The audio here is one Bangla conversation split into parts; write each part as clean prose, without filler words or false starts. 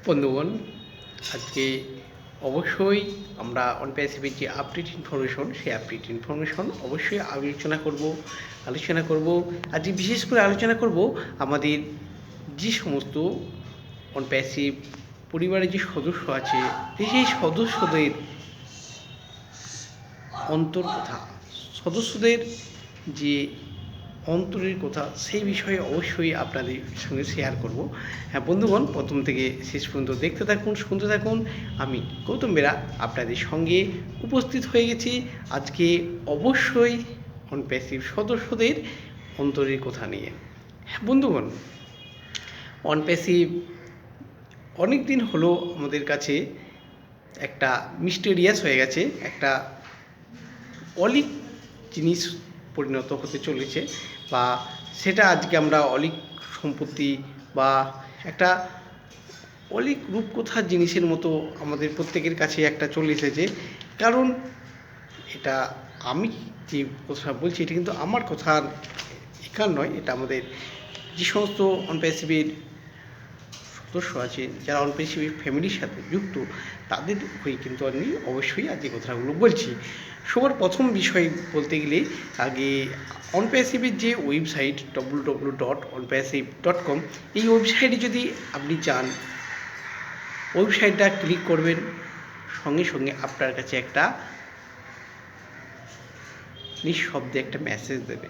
বন্ধুগণ, আজকে অবশ্যই আমরা অনপ্যাসিভের যে আপডেট ইনফরমেশন, সেই আপডেট ইনফরমেশন অবশ্যই আলোচনা করব। আজকে বিশেষ করে আলোচনা করব আমাদের যে সমস্ত অনপ্যাসিভ পরিবারের যে সদস্য আছে, সেই সদস্যদের সদস্যদের যে অন্তরের কথা, সেই বিষয়ে অবশ্যই আপনাদের সঙ্গে শেয়ার করব। হ্যাঁ বন্ধুগণ, প্রথম থেকে শেষ পর্যন্ত দেখতে থাকুন, শুনতে থাকুন। আমি গৌতম বেরা আপনাদের সঙ্গে উপস্থিত হয়ে গেছি আজকে অবশ্যই অনপ্যাসিভ সদস্যদের অন্তরের কথা নিয়ে। হ্যাঁ বন্ধুগণ, অনপ্যাসিভ অনেক দিন হলো আমাদের কাছে একটা মিস্টেরিয়াস হয়ে গেছে, একটা অলিক জিনিস পরিণত হতে চলেছে, বা সেটা আজকে আমরা অলিক সম্পত্তি বা একটা অলিক রূপকথার জিনিসের মতো আমাদের প্রত্যেকের কাছে একটা চলে এসেছে। কারণ এটা আমি যে কথা বলছি, এটা কিন্তু আমার কথার একার নয়, এটা আমাদের যে সমস্ত অনপ্যাসিভের সদস্য আছে, যারা অনপ্যাসিভ ফ্যামিলির সাথে যুক্ত, তাদের হয়ে কিন্তু আমি অবশ্যই আজ এই কথাগুলো বলছি। সবার প্রথম বিষয় বলতে গেলে আগে অনপ্যাসিভের যে ওয়েবসাইট www.onpassive.com, এই ওয়েবসাইটে যদি আপনি যান, ওয়েবসাইটটা ক্লিক করবেন, সঙ্গে সঙ্গে আপনার কাছে একটা নিঃশব্দে একটা মেসেজ দেবে।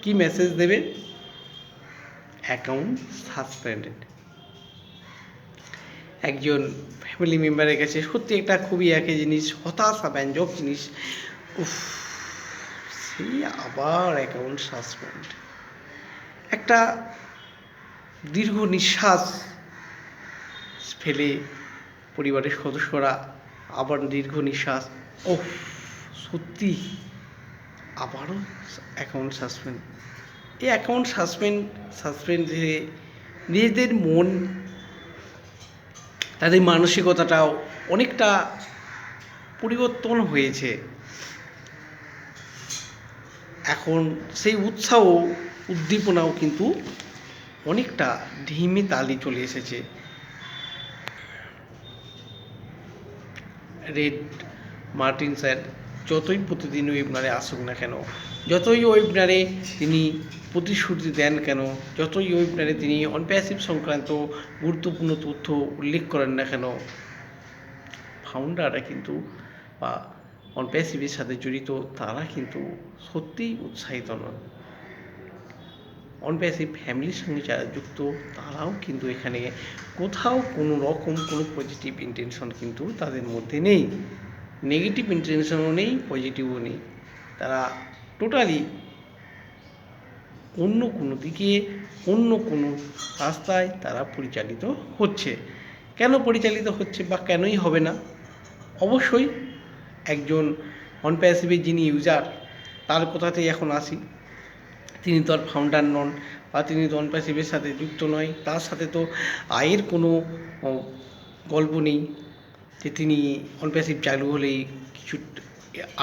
কি মেসেজ দেবে? Account suspended. একজন ফ্যামিলি মেম্বারের কাছে সত্যি একটা খুবই একই জিনিস, হতাশাব্যঞ্জক জিনিস। সেই আবার অ্যাকাউন্ট সাসপেন্ড। একটা দীর্ঘ নিঃশ্বাস ফেলে পরিবারের সদস্যরা আবার দীর্ঘ নিঃশ্বাস, সত্যি আবারও অ্যাকাউন্ট সাসপেন্ড। এই অ্যাকাউন্ট সাসপেন্ডে নিজেদের মন, তাদের মানসিকতাটাও অনেকটা পরিবর্তন হয়েছে। এখন সেই উৎসাহ উদ্দীপনাও কিন্তু অনেকটা ধিমে তালে চলে এসেছে। রেড মার্টিন স্যার যতই প্রতিদিন ওয়েবিনারে আসুক না কেন, যতই ওয়েবিনারে তিনি প্রতিশ্রুতি দেন কেন, যতই ওয়েবিনারে তিনি অনপ্যাসিভ সংক্রান্ত গুরুত্বপূর্ণ তথ্য উল্লেখ করেন না কেন, ফাউন্ডাররা কিন্তু বা অনপ্যাসিভের সাথে জড়িত তারা কিন্তু সত্যিই উৎসাহিত নন। অনপ্যাসিভ ফ্যামিলির সঙ্গে যারা যুক্ত, তারাও কিন্তু এখানে কোথাও কোনো রকম কোনো পজিটিভ ইন্টেনশন কিন্তু তাদের মধ্যে নেই। নেগেটিভ ইন্টেনশনও নেই, পজিটিভও নেই। তারা টোটালি অন্য কোনো দিকে, অন্য কোনো রাস্তায় তারা পরিচালিত হচ্ছে। কেন পরিচালিত হচ্ছে বা কেনই হবে না? অবশ্যই একজন অনপ্যাসিভের যিনি ইউজার, তার কথাতেই এখন আসি। তিনি তো আর ফাউন্ডার নন, বা তিনি তো অনপ্যাসিভের সাথে যুক্ত নয়, তার সাথে তো আয়ের কোনো গল্প নেই যে তিনি অনপ্যাসিভ চালু হলেই কিছু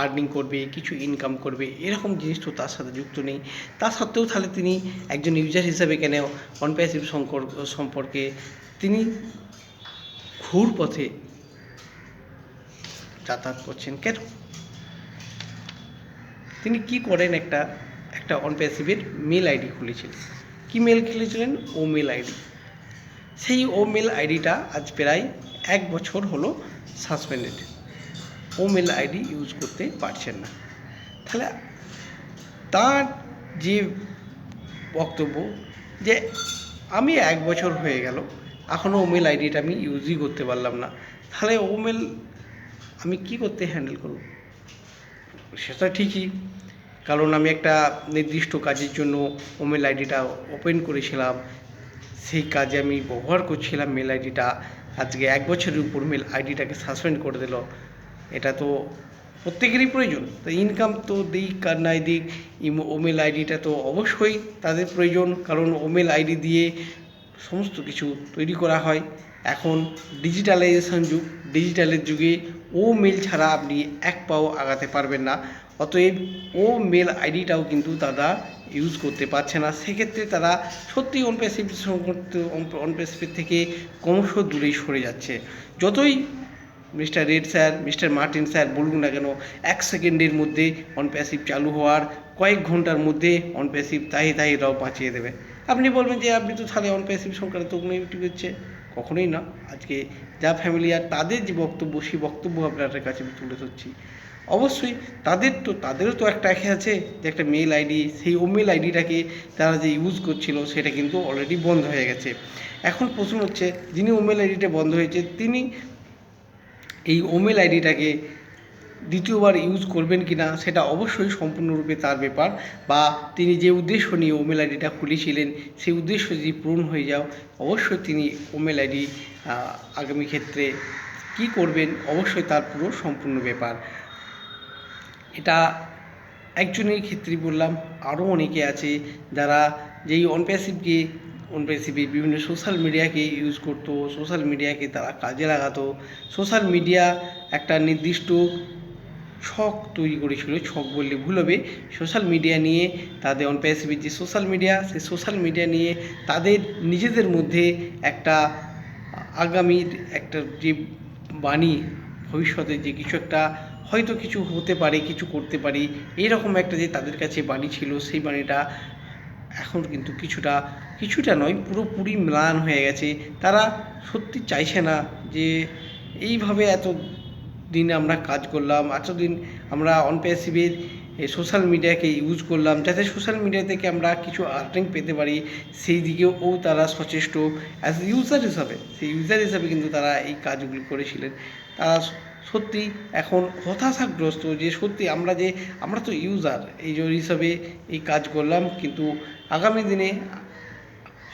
আর্নিং করবে, কিছু ইনকাম করবে, এরকম জিনিস তো তার সাথে যুক্ত নেই। তা সত্ত্বেও তাহলে তিনি একজন ইউজার হিসাবে কেন অনপ্যাসিভ সম্পর্কে তিনি ঘুর পথে যাতায়াত করছেন কেন? তিনি কি করেন? একটা অনপ্যাসিভের মেল আইডি খুলেছিলেন। কি মেল খুলেছিলেন? ও মেল আইডি। সেই ও মেল আইডিটা আজ প্রায় 1 বছর হলো সাসপেন্ডেড। ও মেল আইডি ইউজ করতে পারছেন না। তাহলে তার যে বক্তব্য যে আমি 1 বছর হয়ে গেল, এখনও ও মেল আইডিটা আমি ইউজই করতে পারলাম না, তাহলে ও মেল আমি কী করতে হ্যান্ডেল করব? সেটা ঠিকই, কারণ আমি একটা নির্দিষ্ট কাজের জন্য ওমেল আইডিটা ওপেন করেছিলাম, সেই কাজে আমি ব্যবহার করছিলাম মেল আইডিটা। আজকে 1 বছরের উপর মেল আইডিটাকে সাসপেন্ড করে দিল। এটা তো প্রত্যেকেরই প্রয়োজন। তো ইনকাম তো দিক আর নাই দিক, ওমেল আইডিটা তো অবশ্যই তাদের প্রয়োজন, কারণ ওমেল আইডি দিয়ে সমস্ত কিছু তৈরি করা হয়। এখন ডিজিটালাইজেশন যুগ, ডিজিটালের যুগে ও মেল ছাড়া আপনি এক পাও আগাতে পারবেন না। অতএব ও মেল আইডিটাও কিন্তু তারা ইউজ করতে পারছে না, সেক্ষেত্রে তারা সত্যিই অনপ্যাসিভ থেকে ক্রমশ দূরেই সরে যাচ্ছে। যতই mister red sir, mister Martin sir বলুন না কেন, 1 সেকেন্ডের মধ্যে অনপ্যাসিভ চালু হওয়ার কয়েক ঘন্টার মধ্যে অনপ্যাসিভ তাই বাঁচিয়ে দেবে। আপনি বলবেন যে আপনি তো তাহলে অনপ্যাসিভ সংক্রান্ত কোনো ইউটিউব হচ্ছে, কখনোই না। আজকে যা ফ্যামিলিয়ার তাদের যে বক্তব্য, সেই বক্তব্য আপনাদের কাছে আমি তুলে ধরছি। অবশ্যই তাদেরও তো একটা আছে যে একটা মেল আইডি, সেই মেল আইডিটাকে তারা যে ইউজ করছিল সেটা কিন্তু অলরেডি বন্ধ হয়ে গেছে। এখন প্রশ্ন হচ্ছে, যিনি মেল আইডিটা বন্ধ হয়েছে তিনি এই মেল আইডিটাকে দ্বিতীয়বার ইউজ করবেন কি না সেটা অবশ্যই সম্পূর্ণরূপে তার ব্যাপার, বা তিনি যে উদ্দেশ্য নিয়ে মেল আইডিটা খুলেছিলেন সেই উদ্দেশ্য যদি পূরণ হয়ে যাও, অবশ্যই তিনি মেল আইডি আগামী ক্ষেত্রে কি করবেন অবশ্যই তার পুরো সম্পূর্ণ ব্যাপার। এটা একজনের ক্ষেত্রেই বললাম, আরও অনেকে আছে যারা যেই অনপ্যাসিভে বিভিন্ন সোশ্যাল মিডিয়াকে ইউজ করতো, সোশ্যাল মিডিয়াকে তারা কাজে লাগাতো। সোশ্যাল মিডিয়া একটা নির্দিষ্ট ছক তৈরি করেছিল, ছক বললে ভুল হবে। সোশ্যাল মিডিয়া নিয়ে তাদের অনপ্যাসিভের যে সোশ্যাল মিডিয়া, সেই সোশ্যাল মিডিয়া নিয়ে তাদের নিজেদের মধ্যে একটা আগামীর একটা যে বাণী, ভবিষ্যতে যে কিছু একটা হয়তো কিছু হতে পারে, কিছু করতে পারি, এইরকম একটা যে তাদের কাছে বাণী ছিল, সেই বাণীটা এখন কিন্তু কিছুটা নয়, পুরোপুরি ম্লান হয়ে গেছে। তারা সত্যি চাইছে না যে এইভাবে এত দিন আমরা কাজ করলাম, এতদিন আমরা অনপ্যাসিভের সোশ্যাল মিডিয়াকে ইউজ করলাম যাতে সোশ্যাল মিডিয়া থেকে আমরা কিছু আর্নিং পেতে পারি, সেই দিকেও তারা সচেষ্ট অ্যাজ ইউজার হিসাবে কিন্তু তারা এই কাজগুলি করেছিলেন। তারা সত্যি এখন হতাশাগ্রস্ত যে সত্যি আমরা তো ইউজার এই হিসাবে এই কাজ করলাম, কিন্তু আগামী দিনে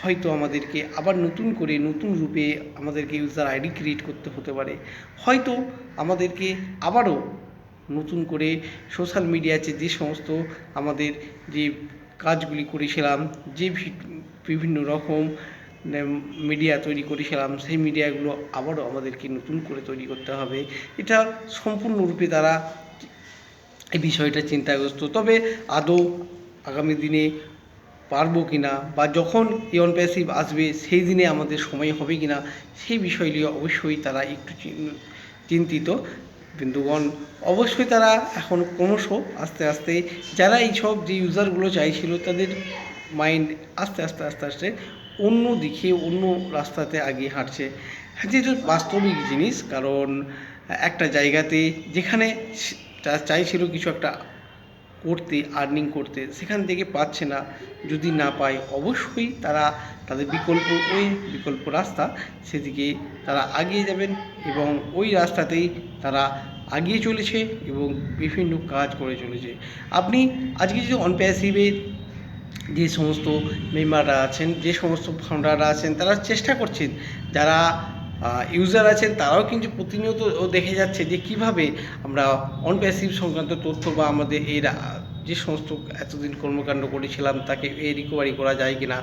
হয়তো আমাদেরকে আবার নতুন রূপে আমাদেরকে ইউজার আইডি ক্রিয়েট করতে হতে পারে, হয়তো আমাদেরকে আবারও নতুন করে সোশ্যাল মিডিয়াতে যে সমস্ত আমাদের যে কাজগুলি করেছিলাম, যে বিভিন্ন রকম মিডিয়া তৈরি করেছিলাম, সেই মিডিয়াগুলো আবারও আমাদেরকে নতুন করে তৈরি করতে হবে। এটা সম্পূর্ণরূপে তারা এই বিষয়টা চিন্তাগ্রস্ত। তবে আদৌ আগামী দিনে পারবো কি না, বা যখন এই অনপ্যাসিভ আসবে সেই দিনে আমাদের সময় হবে কি না, সেই বিষয় নিয়ে অবশ্যই তারা একটু চিন্তিত। বন্ধুগণ, অবশ্যই তারা এখন ক্রমশ আস্তে যারা এইসব যে ইউজারগুলো চাইছিল তাদের মাইন্ড আস্তে অন্য দিকে, অন্য রাস্তাতে আগিয়ে হাঁটছে। যেহেতু বাস্তবিক জিনিস, কারণ একটা জায়গাতে যেখানে চাইছিল কিছু একটা করতে, আর্নিং করতে, সেখান থেকে পাচ্ছে না। যদি না পায় অবশ্যই তারা তাদের বিকল্প রাস্তা, সেদিকে তারা আগিয়ে যাবেন এবং ওই রাস্তাতেই তারা আগিয়ে চলেছে এবং বিভিন্ন কাজ করে চলেছে। আপনি আজকে যদি অনপ্যাসিভের যে সমস্ত মেম্বাররা আছেন, যে সমস্ত ফাউন্ডাররা আছেন, তারা চেষ্টা করছেন, যারা ইউজার আছেন তারাও কিন্তু প্রতিনিয়ত দেখে যাচ্ছে যে কিভাবে আমরা অনপ্যাসিভ সংক্রান্ত তথ্য বা আমাদের এর যে সমস্ত এতদিন কর্মকাণ্ড করেছিলাম তাকে রিকভারি করা যায় কিনা।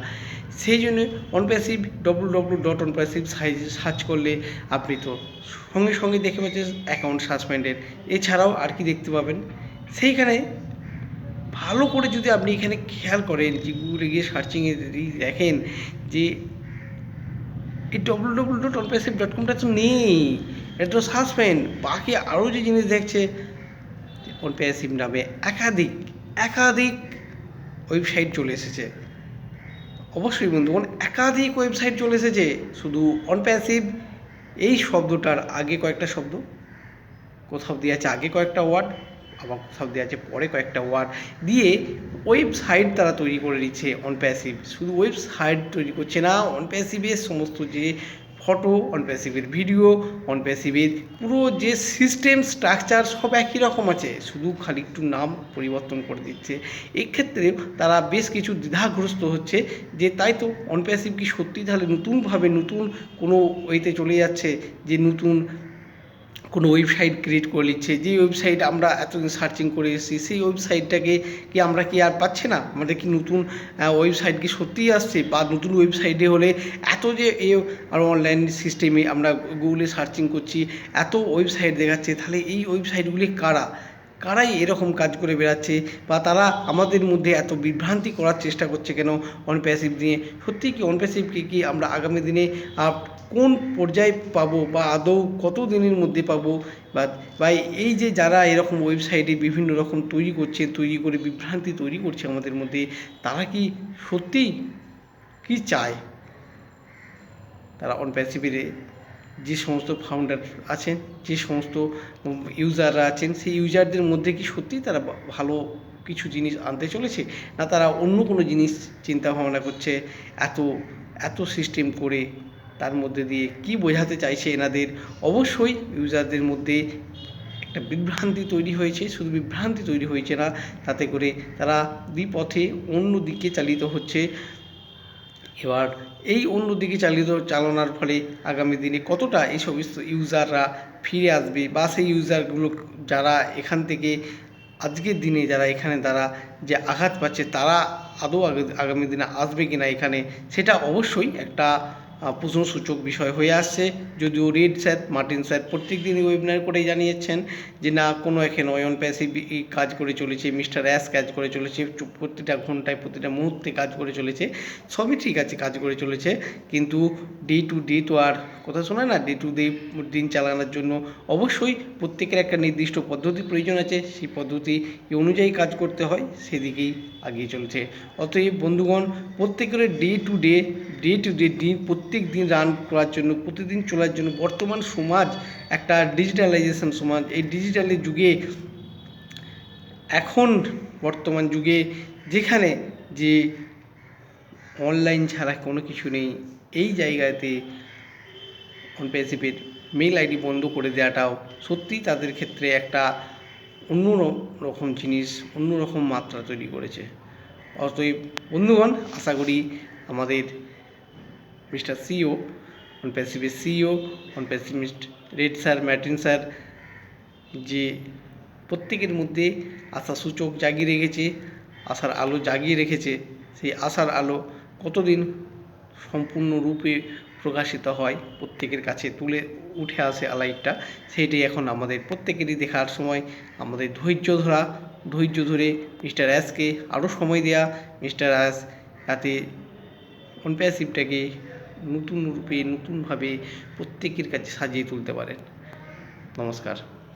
সেই জন্য অনপ্যাসিভ www.onpassive সার্চ করলে আপনি তো সঙ্গে দেখে পাচ্ছেন অ্যাকাউন্ট সাসপেন্ডেড। এছাড়াও আর কি দেখতে পাবেন, সেইখানে ভালো করে যদি আপনি এখানে খেয়াল করেন, যে গুগলে গিয়ে সার্চিংয়ে দেখেন যে এই www.onpassive.com তো নেই, এটা তো সাসপেন্ড। বাকি আরও যে জিনিস দেখছে, অনপ্যাসিভ নামে একাধিক ওয়েবসাইট চলে এসেছে। অবশ্যই বন্ধুগণ, একাধিক ওয়েবসাইট চলে এসেছে। শুধু অনপ্যাসিভ এই শব্দটার আগে কয়েকটা শব্দ, কোথাও দিয়ে আছে আগে কয়েকটা ওয়ার্ড, আবার কোথাও দিয়ে আছে পরে কয়েকটা ওয়ার্ড দিয়ে ওয়েবসাইট তারা তৈরি করে দিচ্ছে। অনপ্যাসিভ শুধু ওয়েবসাইট তৈরি করছে না, অনপ্যাসিভের সমস্ত যে ফটো, অনপ্যাসিভের ভিডিও, অনপ্যাসিভের পুরো যে সিস্টেম স্ট্রাকচার সব একই রকম আছে, শুধু খালি একটু নাম পরিবর্তন করে দিচ্ছে। এক্ষেত্রে তারা বেশ কিছু দ্বিধাগ্রস্ত হচ্ছে যে তাই তো অনপ্যাসিভ কি সত্যি তাহলে নতুনভাবে নতুন কোনো ওয়েতে চলে যাচ্ছে, যে নতুন কোনো ওয়েবসাইট ক্রিয়েট করে নিচ্ছে, যে ওয়েবসাইট আমরা এতদিন সার্চিং করে এসেছি সেই ওয়েবসাইটটাকে কি আমরা কি আর পাচ্ছি না? আমাদের কি নতুন ওয়েবসাইট কি সত্যিই আসছে? বা নতুন ওয়েবসাইটে হলে এত যে আর অনলাইন সিস্টেমে আমরা গুগলে সার্চিং করছি, এত ওয়েবসাইট দেখাচ্ছে, তাহলে এই ওয়েবসাইটগুলি কারাই এরকম কাজ করে বেড়াচ্ছে, বা তারা আমাদের মধ্যে এত বিভ্রান্তি করার চেষ্টা করছে কেন অন প্যাসিভ নিয়ে? সত্যি কি অন প্যাসিভকে কি আমরা আগামী দিনে কোন পর্যায়ে পাবো, বা আদৌ কত দিনের মধ্যে পাবো? বা বা এই যে যারা এরকম ওয়েবসাইটে বিভিন্ন রকম তৈরি করছে, তৈরি করে বিভ্রান্তি তৈরি করছে আমাদের মধ্যে, তারা কি সত্যি কি চায়? তারা অন প্যাসিভের যে সমস্ত ফাউন্ডার আছেন, যে সমস্ত ইউজাররা আছেন, সেই ইউজারদের মধ্যে কি সত্যি তারা ভালো কিছু জিনিস আনতে চলেছে, না তারা অন্য কোনো জিনিস চিন্তা ভাবনা করছে? এত এত সিস্টেম করে তার মধ্যে দিয়ে কি বোঝাতে চাইছে এনাদের? অবশ্যই ইউজারদের মধ্যে একটা বিভ্রান্তি তৈরি হয়েছে। শুধু বিভ্রান্তি তৈরি হয়েছে না, তাতে করে তারা বিপথে অন্য দিকে চালিত হচ্ছে। এবার এই অন্যদিকে চালানোর ফলে আগামী দিনে কতটা এই সমস্ত ইউজাররা ফিরে আসবে, বা সেই ইউজারগুলো যারা এখান থেকে আজকের দিনে যারা এখানে তারা যে আঘাত পাচ্ছে, তারা আদৌ আগামী দিনে আসবে কিনা এখানে, সেটা অবশ্যই একটা প্রশ্নসূচক বিষয় হয়ে আসছে। যদিও রেড স্যার, মার্টিন স্যার প্রত্যেক দিনই ওয়েবিনার করেই জানিয়েছেন যে না, কোনো এখানে অন প্যাসিভ কাজ করে চলেছে, মিস্টার অ্যাশ কাজ করে চলেছে, প্রতিটা ঘন্টায় প্রতিটা মুহূর্তে কাজ করে চলেছে, সবই ঠিক আছে, কাজ করে চলেছে, কিন্তু ডে টু ডে তো আর কথা শোনায় না। ডে টু ডে দিন চালানোর জন্য অবশ্যই প্রত্যেকের একটা নির্দিষ্ট পদ্ধতি প্রয়োজন আছে, সেই পদ্ধতি অনুযায়ী কাজ করতে হয়, সেদিকেই এগিয়ে চলছে। অতএব বন্ধুগণ, প্রত্যেকের ডে টু ডে দিন প্রত্যেক দিন রান করার জন্য, প্রতিদিন চলার জন্য, বর্তমান সমাজ একটা ডিজিটালাইজেশন সমাজ। এই ডিজিটালের যুগে, এখন বর্তমান যুগে যেখানে যে অনলাইন ছাড়া কোনো কিছু নেই, এই জায়গাতে অন প্যাসিভের মেল আইডি বন্ধ করে দেওয়াটাও সত্যিই তাদের ক্ষেত্রে একটা অন্য রকম জিনিস, অন্য রকম মাত্রা তৈরি করেছে। অতএব বন্ধুগণ, আশা করি আমাদের মিস্টার সিও, অন প্যাসিভের CEO, on pessimist red sir, Martin sir যে প্রত্যেকের মধ্যে আশা সূচক জাগিয়ে রেখেছে, আশার আলো জাগিয়ে রেখেছে, সেই আশার আলো কতদিন সম্পূর্ণরূপে প্রকাশিত হয়, প্রত্যেকের কাছে তুলে উঠে আসে আলাইটটা, সেইটাই এখন আমাদের প্রত্যেকেরই দেখার সময়। আমাদের ধৈর্য ধরে মিস্টার অ্যাশকে আরও সময় দেওয়া, মিস্টার অ্যাশ যাতে অন প্যাসিভটাকে নতুন রূপে, নতুনভাবে প্রত্যেকের কাছে সাজিয়ে তুলতে পারেন। নমস্কার।